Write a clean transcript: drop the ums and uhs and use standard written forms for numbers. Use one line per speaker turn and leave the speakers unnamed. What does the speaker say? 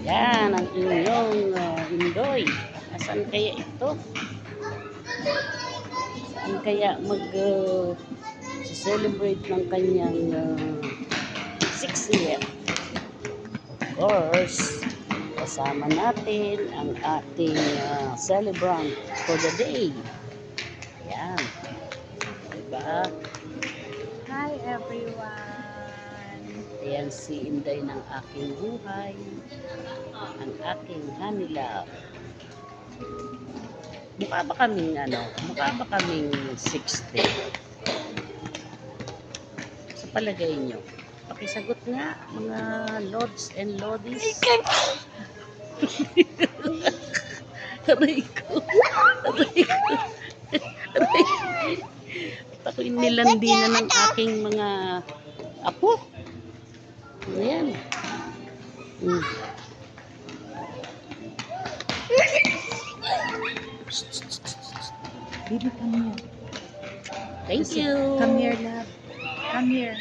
Yan ang inyong Indoy. Asan kaya ito? Saan kaya celebrate ng kanyang 6th year? Of course, kasama natin ang ating celebrant for the day. Yan. Diba?
Hi everyone!
Ayan si Inday ng aking buhay. Ang aking honey love. Mukha ba kaming mukha ba kaming 60? Sa palagay nyo? Pakisagot nga, mga lords and lodies. Aray ko. Aray ko. Aray ko. Ako'y nilandi na ng aking mga apo. Ayan.
Baby, come here.
Thank you.
Come here, love. Come here.